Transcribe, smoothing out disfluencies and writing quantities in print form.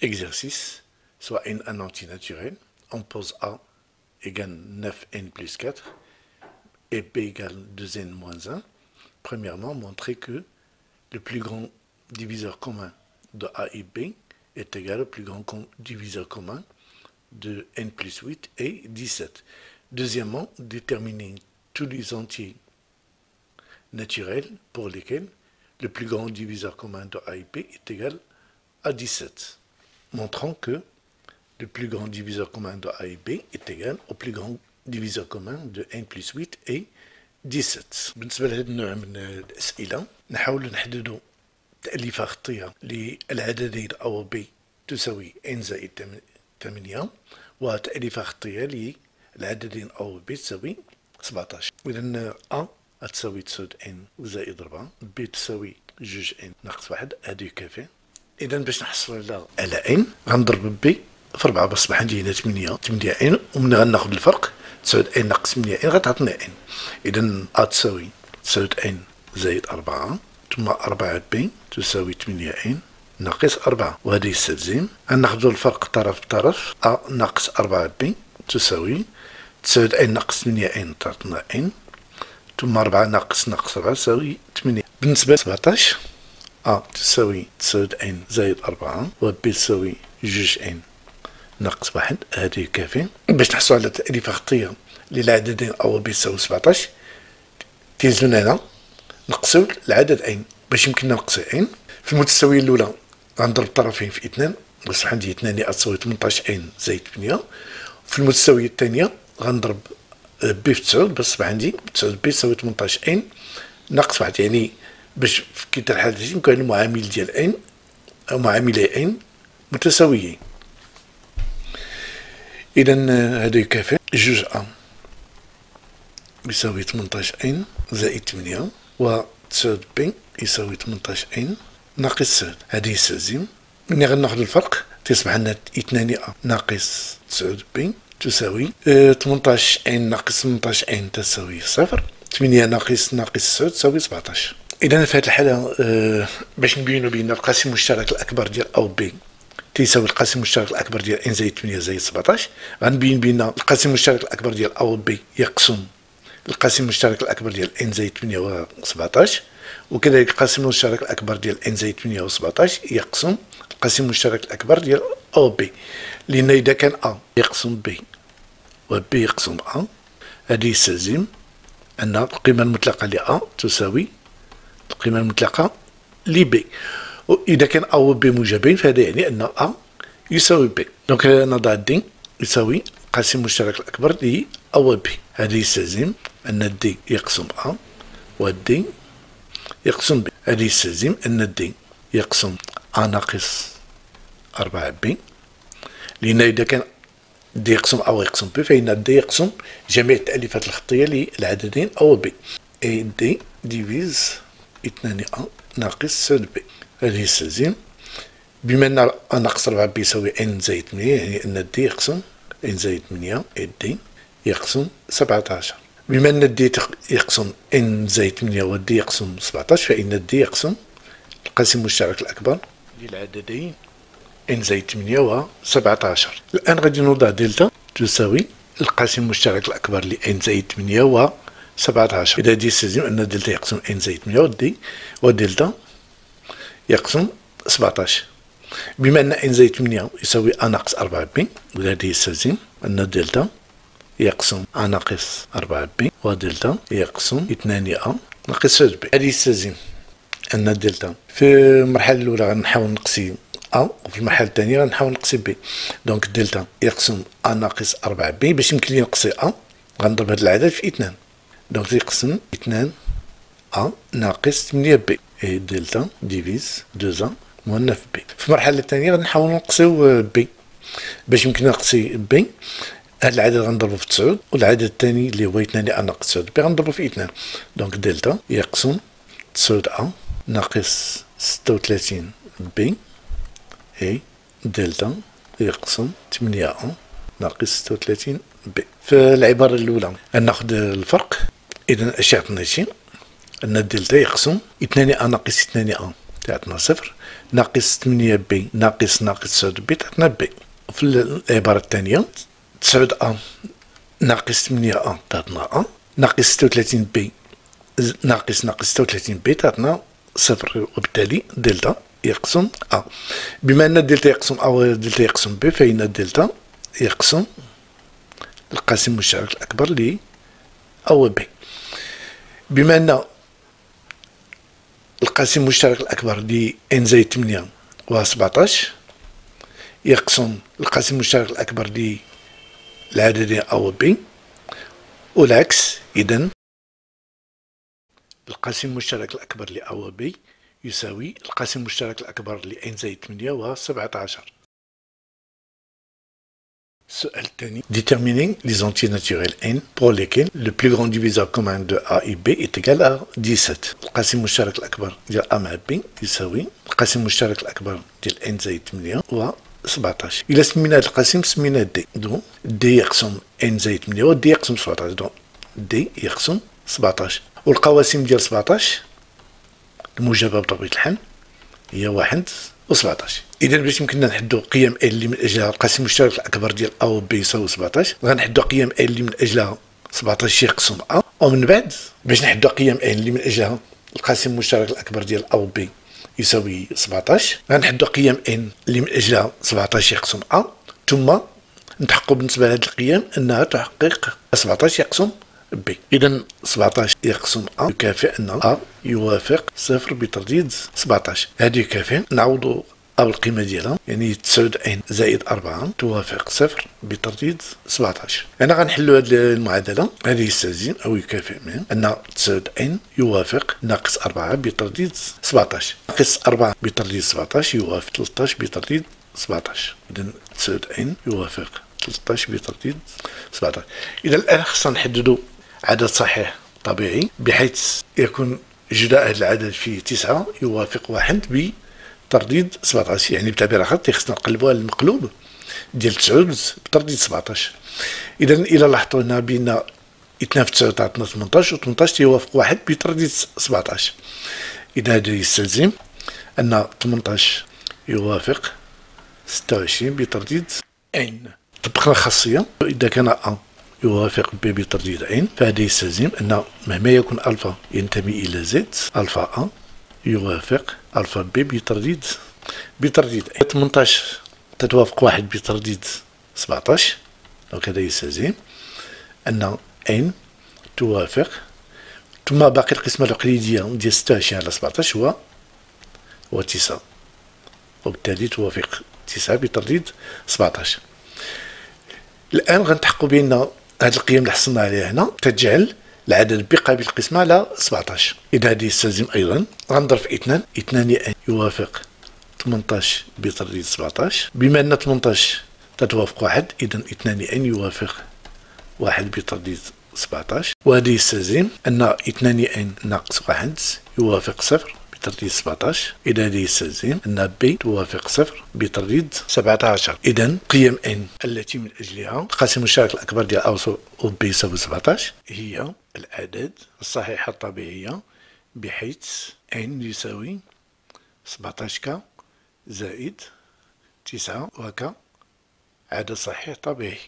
Exercice, soit un antinaturel. On pose A égale 9n plus 4 et B égale 2n moins 1. Premièrement, montrer que le plus grand diviseur commun de A et B est égal au plus grand diviseur commun de n plus 8 et 17. Deuxièmement, déterminer tous les entiers naturels pour lesquels le plus grand diviseur commun de A et B est égal à 17. Montrant que le plus grand diviseur commun de A et B est égal au plus grand diviseur commun de n plus 8 et 17. بالنسبة لهذا النوع من الأسئلة نحاول نحدد تأليفة خطية للعددين أ و B تساوي n زائد 8 وتأليفة خطية للعددين أ و B تساوي 17. إذا أ تساوي n زائد 4 B تساوي 2n ناقص 1 هذا يكافي. إذا باش نحصل على n غنضرب B في 4 بصبح عندي هنا 8 n ومن غناخذ الفرق 9n ناقص 8n غتعطينا n. إذا أ تساوي n زائد 4 ثم 4 B تساوي 8n ناقص 4 وهذا يستلزم أن ناخذ الفرق طرف بطرف أ ناقص 4 B تساوي 9n ناقص 8n تعطينا n ثم 4 ناقص 4 تساوي 8. بالنسبة ل 17 أ تساوي 9n زائد 4 و B تساوي 2n ناقص 1 هذا يكافي. باش نحصلوا على تأليفة خطية للعددين أ و B تساوي 17 تيلزمنا هنا نقسو العدد n باش يمكننا نقسو n. في المتساوية الأولى غنضرب الطرفين في 2 بصح عندي 2 أ تساوي 18n زائد 8. في المتساوية الثانية غنضرب B في 9 بصح عندي 9 B تساوي 18n ناقص 1 يعني باش في كلتا الحالتين كاين المعامل ديال n أو معاملي n متساويين. إذا هذا يكافي 2 أ يساوي 18n زائد 8 و 9 B يساوي 18n ناقص 9. هذا يستلزم ملي غناخذ الفرق تصبح لنا 2 أ ناقص 9 B تساوي 18n ناقص 18n تساوي 0 8 ناقص 9 تساوي 17. إذا في هذه الحالة باش نبينوا بأن القاسم المشترك الأكبر ديال أ و B تيساوي القاسم المشترك الأكبر ديال n زائد 8 زائد 17 غنبين بأن القاسم المشترك الأكبر ديال أ و B يقسم القاسم المشترك الأكبر ديال n زائد 8 و 17 وكذلك القاسم المشترك الأكبر ديال n زائد 8 و 17 يقسم القاسم المشترك الأكبر ديال أ و B. لأن إذا كان أ يقسم B و B يقسم أ هذا يستلزم أن القيمة المطلقة ل أ تساوي القيمة المطلقة ل B. وإذا كان أ و B موجبين فهذا يعني أن أ يساوي B. دونك نضع د يساوي القاسم المشترك الأكبر ل أ و B. هذا يستلزم أن د يقسم أ و د يقسم B. هذا يستلزم أن د يقسم أ ناقص 4 B. لأن إذا كان د يقسم أ ويقسم B فإن د يقسم جميع التأليفات الخطية للعددين أ و B. اي د ديفيز 2 أ ناقص 9 B. هذا يستلزم بما أن أ ناقص 4 B يساوي n زائد 8 يعني أن د يقسم n زائد 8 اي د يقسم 17. بما أن د يقسم n زائد 8 و د يقسم 17 فإن د يقسم القاسم المشترك الأكبر للعددين n زائد 8 و 17. الآن غادي نوضع دلتا تساوي القاسم المشترك الأكبر ل n زائد 8 و 17. إذا يستلزم أن دلتا يقسم n زائد 8 ودلتا يقسم 17. بما أن n زائد 8 يساوي أ ناقص 4 B وهذا يستلزم أن دلتا يقسم أ ناقص 4 B ودلتا يقسم 2 أ ناقص 9 B. هذا يستلزم أن دلتا في المرحلة الأولى غنحاول نقسي أ وفي المرحلة الثانية غنحاول نقسي B. دونك دلتا يقسم أ ناقص 4 B باش يمكن لي نقسي أ غنضرب هذا العدد في 2 دونك يقسم 2 أ ناقص 8 B اي دلتا ديفيز 2 أ moins 9 B. في المرحلة الثانية غنحاول نقسيو B باش يمكننا نقسي B هذا العدد غنضربو في 9 والعدد الثاني اللي هو 2 أ ناقص 9 B غنضربو في 2 دونك دلتا يقسم 9 أ ناقص 36 B اي دلتا يقسم 8 أ ناقص 36 B. في العبارة الأولى غناخد الفرق إذا اش يعطينا شي أن دلتا يقسم 2 أ ناقص 2 أ تعطينا صفر، ناقص 8 بي ناقص 9 بي تعطينا بي. في العبارة الثانية 9 أ ناقص 8 أ تعطينا أ، ناقص 36 بي ناقص 36 بي تعطينا صفر، وبالتالي دلتا يقسم أ. بما أن دلتا يقسم أ ودلتا يقسم بي، فإن دلتا يقسم القاسم المشترك الأكبر ل أ و بي. بما أن القاسم المشترك الأكبر ل n زائد 8 و 17 يقسم القاسم المشترك الأكبر للعددين أ و بي، والعكس. إذن القاسم المشترك الأكبر ل أ و بي يساوي القاسم المشترك الأكبر ل n زائد 8 و 17. السؤال الثاني: Déterminer les entiers naturels n pour lesquels le plus grand diviseur commun de a et b est égal à 17. القاسم المشترك الأكبر ديال a مع b يساوي القاسم المشترك الأكبر ديال n زائد 8 و 17. إلا سمينا هذا القاسم سميناه دي، دو دي يقسم n زائد 8 و دي يقسم 17، دو دي يقسم 17. والقواسم ديال 17 الموجبة بطبيعة الحال هي 1 و 17. إذا باش يمكننا نحدو قيم n اللي من أجلها القاسم المشترك الأكبر ديال أ و بي يساوي 17، غنحدو قيم n اللي من أجلها 17 يقسم أ، ومن بعد باش نحدو قيم n اللي من أجلها القاسم المشترك الأكبر ديال أ و بي يساوي 17، غنحدو قيم n اللي من أجلها 17 يقسم أ، ثم نتحققوا بالنسبة لهاد القيم أنها تحقق 17 يقسم بي. إذا 17 يقسم أ يكافئ أن أ يوافق 0 بترديد 17. هذه يكافئ نعوض أ بالقيمة ديالها، يعني 9 n زائد 4 توافق 0 بترديد 17. أنا غنحلو هذه المعادلة، هذه يستلزم أو يكافئ من أن 9 n يوافق ناقص 4 بترديد 17. ناقص 4 بترديد 17 يوافق 13 بترديد 17. إذا 9 n يوافق 13 بترديد 17. إذا الآن خصنا نحددو عدد صحيح طبيعي بحيث يكون جداء هذا العدد فيه 9 يوافق 1 بترديد 17. يعني بتعبير آخر خصنا نقلبوها للمقلوب ديال 9 بترديد 17. إذا إلا لاحظتوا هنا بين 2 في 9 تعطينا 18 و 18 يوافق 1 بترديد 17. إذا هذا يستلزم أن 18 يوافق 26 بترديد n. طبقنا الخاصية إذا كان أ يوافق ب بترديد n، فهذا يستلزم أن مهما يكون ألفا ينتمي إلى زد، ألفا أ يوافق ألفا ب بترديد n. 18 تتوافق 1 بترديد 17، وكذا يستلزم أن n توافق، ثم باقي القسمة العقليدية ديال 26 على 17 هو 9، وبالتالي توافق 9 بترديد 17. الآن غنتحققوا بأن هذه القيم اللي حصلنا عليها هنا تجعل العدد ب قابل للقسمة على 17. إذا هذه يستلزم أيضا غنضرب في 2 n يوافق 18 بترديد 17. بما أن 18 تتوافق 1، إذا 2 n يوافق 1 بترديد 17. وهذه يستلزم أن 2 n ناقص 1 يوافق 0 بترديد 17. إذا هذه يستلزم أن ب توافق 0 بترديد 17. إذا قيم n التي من أجلها القاسم المشترك الأكبر ديال أ و ب يساوي 17 هي الأعداد الصحيحة الطبيعية، بحيث n يساوي 17 ك زائد 9 وك عدد صحيح طبيعي.